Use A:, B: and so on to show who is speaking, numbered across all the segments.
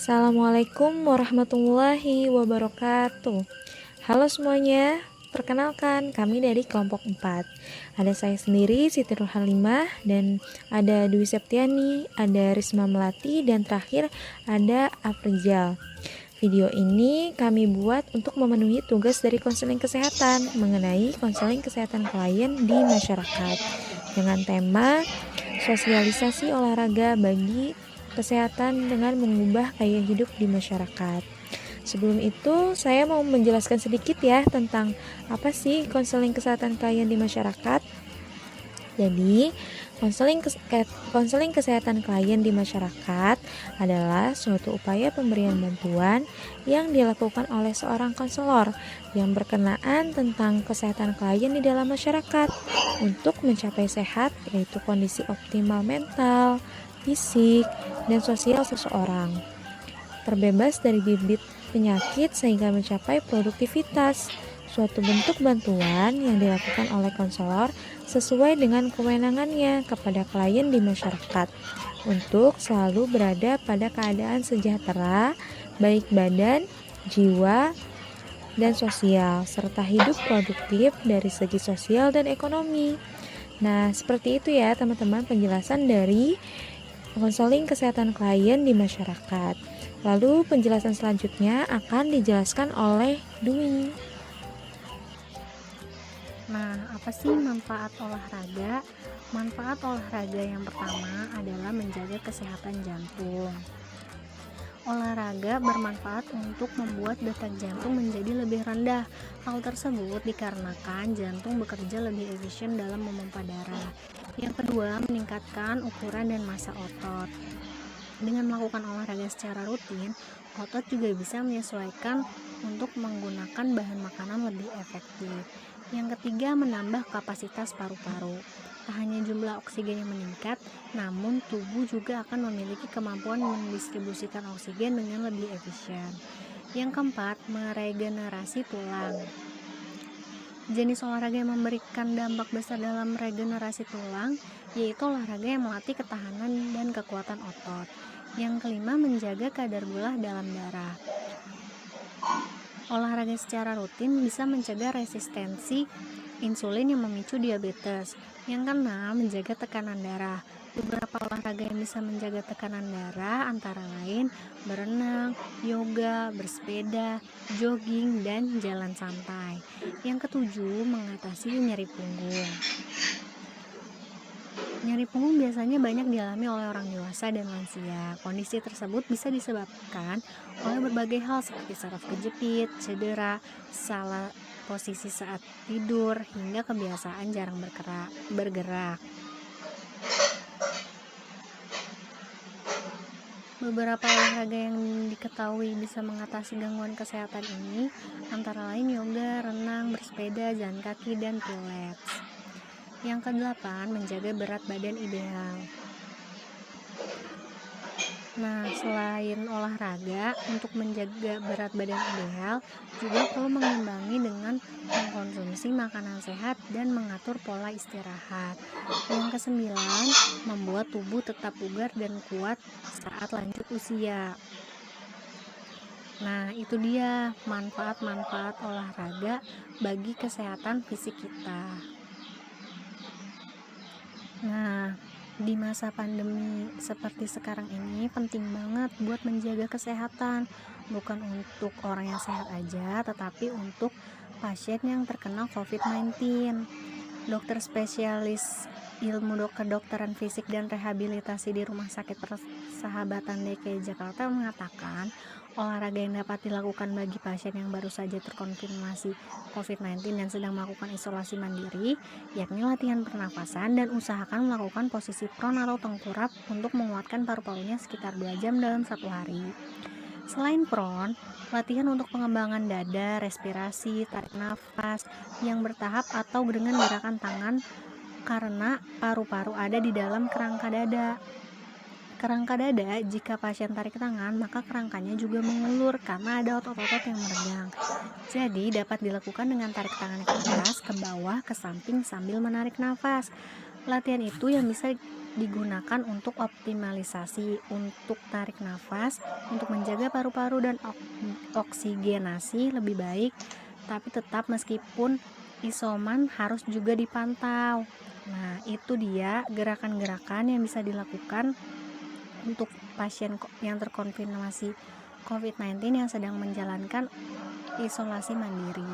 A: Assalamualaikum warahmatullahi wabarakatuh. Halo semuanya, perkenalkan kami dari kelompok 4. Ada saya sendiri Siti Nurhalimah, dan ada Dwi Septiani, ada Risma Melati, dan terakhir ada Afrizal. Video ini kami buat untuk memenuhi tugas dari konseling kesehatan mengenai konseling kesehatan klien di masyarakat dengan tema sosialisasi olahraga bagi kesehatan dengan mengubah gaya hidup di masyarakat. Sebelum itu, saya mau menjelaskan sedikit ya tentang apa sih konseling kesehatan klien di masyarakat. Jadi, konseling kesehatan klien di masyarakat adalah suatu upaya pemberian bantuan yang dilakukan oleh seorang konselor yang berkenaan tentang kesehatan klien di dalam masyarakat untuk mencapai sehat, yaitu kondisi optimal mental, fisik, dan sosial seseorang, terbebas dari bibit penyakit sehingga mencapai produktivitas. Suatu bentuk bantuan yang dilakukan oleh konselor sesuai dengan kewenangannya kepada klien di masyarakat untuk selalu berada pada keadaan sejahtera, baik badan, jiwa, dan sosial, serta hidup produktif dari segi sosial dan ekonomi. Nah, seperti itu ya teman-teman penjelasan dari konseling kesehatan klien di masyarakat. Lalu penjelasan selanjutnya akan dijelaskan oleh Dwi.
B: Nah, apa sih manfaat olahraga? Manfaat olahraga yang pertama adalah menjaga kesehatan jantung. Olahraga bermanfaat untuk membuat detak jantung menjadi lebih rendah. Hal tersebut dikarenakan jantung bekerja lebih efisien dalam memompa darah. Yang kedua, meningkatkan ukuran dan massa otot. Dengan melakukan olahraga secara rutin, otot juga bisa menyesuaikan untuk menggunakan bahan makanan lebih efektif. Yang ketiga, menambah kapasitas paru-paru. Tak hanya jumlah oksigen yang meningkat, namun tubuh juga akan memiliki kemampuan mendistribusikan oksigen dengan lebih efisien. Yang keempat, meregenerasi tulang. Jenis olahraga yang memberikan dampak besar dalam regenerasi tulang yaitu olahraga yang melatih ketahanan dan kekuatan otot. Yang kelima, menjaga kadar gula dalam darah. Olahraga secara rutin bisa mencegah resistensi insulin yang memicu diabetes. Yang keenam, menjaga tekanan darah. Beberapa olahraga yang bisa menjaga tekanan darah antara lain berenang, yoga, bersepeda, jogging, dan jalan santai. Yang ketujuh, mengatasi nyeri punggung. Nyeri punggung biasanya banyak dialami oleh orang dewasa dan lansia. Kondisi tersebut bisa disebabkan oleh berbagai hal seperti saraf kejepit, cedera, salah posisi saat tidur, hingga kebiasaan jarang bergerak. Beberapa olahraga yang diketahui bisa mengatasi gangguan kesehatan ini antara lain yoga, renang, bersepeda, jalan kaki, dan pilates. Yang kedelapan, menjaga berat badan ideal. Nah, selain olahraga, untuk menjaga berat badan ideal juga perlu mengimbangi dengan mengkonsumsi makanan sehat dan mengatur pola istirahat. Yang kesembilan, membuat tubuh tetap bugar dan kuat saat lanjut usia. Nah, itu dia manfaat-manfaat olahraga bagi kesehatan fisik kita. Nah, di masa pandemi seperti sekarang ini penting banget buat menjaga kesehatan, bukan untuk orang yang sehat aja, tetapi untuk pasien yang terkena COVID-19. Dokter spesialis ilmu kedokteran fisik dan rehabilitasi di Rumah Sakit Persahabatan DKI Jakarta mengatakan, olahraga yang dapat dilakukan bagi pasien yang baru saja terkonfirmasi COVID-19 dan sedang melakukan isolasi mandiri, yakni latihan pernafasan dan usahakan melakukan posisi prone atau tengkurap untuk menguatkan paru-parunya sekitar 2 jam dalam 1 hari. Selain prone, latihan untuk pengembangan dada, respirasi, tarik nafas yang bertahap atau dengan gerakan tangan karena paru-paru ada di dalam kerangka dada. Kerangka dada, jika pasien tarik tangan, maka kerangkanya juga mengulur karena ada otot-otot yang meregang. Jadi, dapat dilakukan dengan tarik tangan ke atas, ke bawah, ke samping sambil menarik nafas. Latihan itu yang bisa digunakan untuk optimalisasi, untuk tarik nafas, untuk menjaga paru-paru dan oksigenasi lebih baik, tapi tetap meskipun isoman harus juga dipantau. Nah, itu dia gerakan-gerakan yang bisa dilakukan untuk pasien yang terkonfirmasi COVID-19 yang sedang menjalankan isolasi mandiri.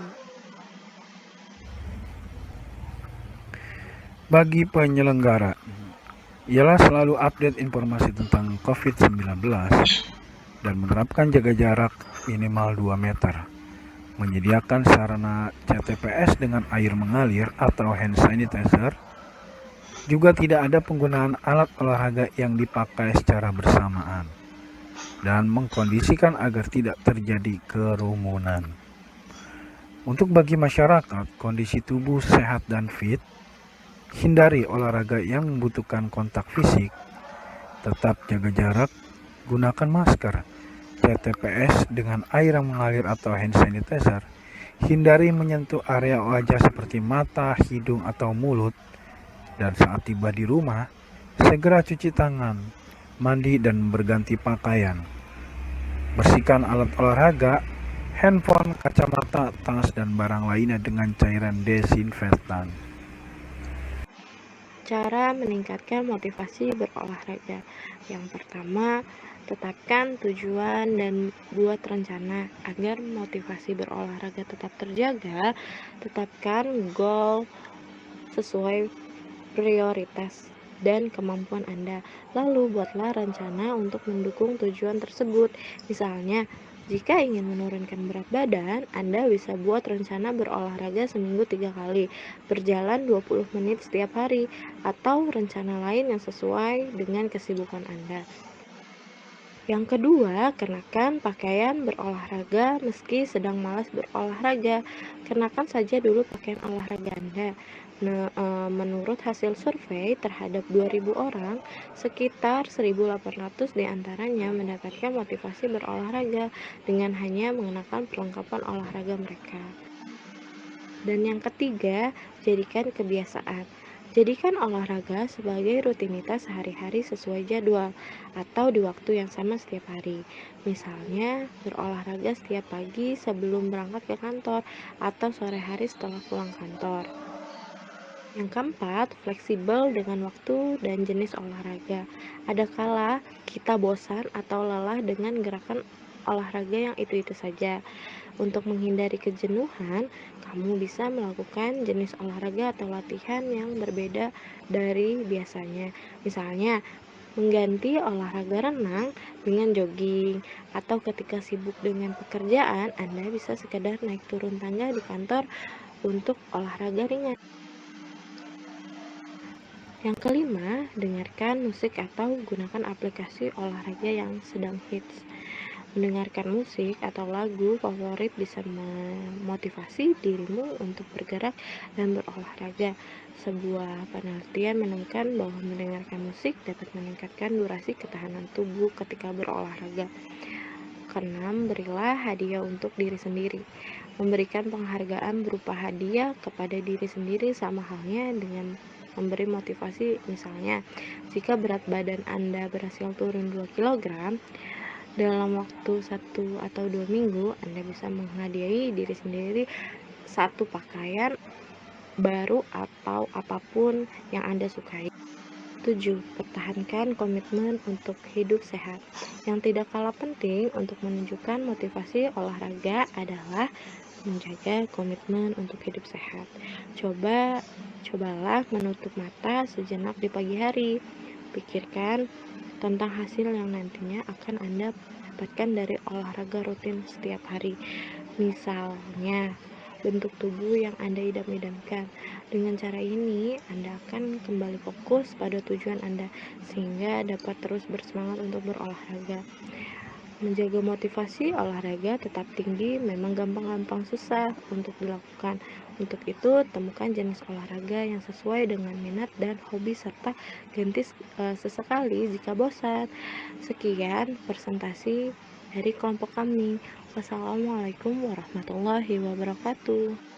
C: Bagi penyelenggara, ialah selalu update informasi tentang COVID-19 dan menerapkan jaga jarak minimal 2 meter. Menyediakan sarana CTPS dengan air mengalir atau hand sanitizer. Juga tidak ada penggunaan alat olahraga yang dipakai secara bersamaan. Dan mengkondisikan agar tidak terjadi kerumunan. Untuk bagi masyarakat, kondisi tubuh sehat dan fit, hindari olahraga yang membutuhkan kontak fisik, tetap jaga jarak, gunakan masker, TTPS dengan air yang mengalir atau hand sanitizer, hindari menyentuh area wajah seperti mata, hidung, atau mulut, dan saat tiba di rumah, segera cuci tangan, mandi, dan berganti pakaian. Bersihkan alat olahraga, handphone, kacamata, tas, dan barang lainnya dengan cairan desinfektan.
A: Cara meningkatkan motivasi berolahraga. Yang pertama, tetapkan tujuan dan buat rencana agar motivasi berolahraga tetap terjaga. Tetapkan goal sesuai prioritas dan kemampuan Anda. Lalu buatlah rencana untuk mendukung tujuan tersebut. Misalnya, jika ingin menurunkan berat badan, Anda bisa buat rencana berolahraga seminggu 3 kali, berjalan 20 menit setiap hari, atau rencana lain yang sesuai dengan kesibukan Anda. Yang kedua, kenakan pakaian berolahraga meski sedang malas berolahraga. Kenakan saja dulu pakaian olahraga Anda. Menurut hasil survei terhadap 2.000 orang, sekitar 1.800 diantaranya mendapatkan motivasi berolahraga dengan hanya mengenakan perlengkapan olahraga mereka. Dan yang ketiga, jadikan kebiasaan. Jadikan olahraga sebagai rutinitas sehari-hari sesuai jadwal atau di waktu yang sama setiap hari. Misalnya, berolahraga setiap pagi sebelum berangkat ke kantor atau sore hari setelah pulang kantor. Yang keempat, fleksibel dengan waktu dan jenis olahraga. Ada kala kita bosan atau lelah dengan gerakan olahraga yang itu-itu saja. Untuk menghindari kejenuhan, kamu bisa melakukan jenis olahraga atau latihan yang berbeda dari biasanya. Misalnya, mengganti olahraga renang dengan jogging, atau ketika sibuk dengan pekerjaan, Anda bisa sekedar naik turun tangga di kantor untuk olahraga ringan. Yang kelima, dengarkan musik atau gunakan aplikasi olahraga yang sedang hits. Mendengarkan musik atau lagu favorit bisa memotivasi dirimu untuk bergerak dan berolahraga. Sebuah penelitian menemukan bahwa mendengarkan musik dapat meningkatkan durasi ketahanan tubuh ketika berolahraga. Keenam, berilah hadiah untuk diri sendiri. Memberikan penghargaan berupa hadiah kepada diri sendiri sama halnya dengan memberi motivasi. Misalnya, jika berat badan Anda berhasil turun 2 kg, dalam waktu 1 atau 2 minggu, Anda bisa menghadiahi diri sendiri satu pakaian baru atau apapun yang Anda sukai. 7. Pertahankan komitmen untuk hidup sehat. Yang tidak kalah penting untuk menunjukkan motivasi olahraga adalah menjaga komitmen untuk hidup sehat. Cobalah menutup mata sejenak di pagi hari. Pikirkan tentang hasil yang nantinya akan Anda dapatkan dari olahraga rutin setiap hari. Misalnya, bentuk tubuh yang Anda idam-idamkan. Dengan cara ini, Anda akan kembali fokus pada tujuan Anda, sehingga dapat terus bersemangat untuk berolahraga. Menjaga motivasi olahraga tetap tinggi memang gampang-gampang susah untuk dilakukan. Untuk itu, temukan jenis olahraga yang sesuai dengan minat dan hobi serta ganti sesekali jika bosan. Sekian presentasi dari kelompok kami. Wassalamualaikum warahmatullahi wabarakatuh.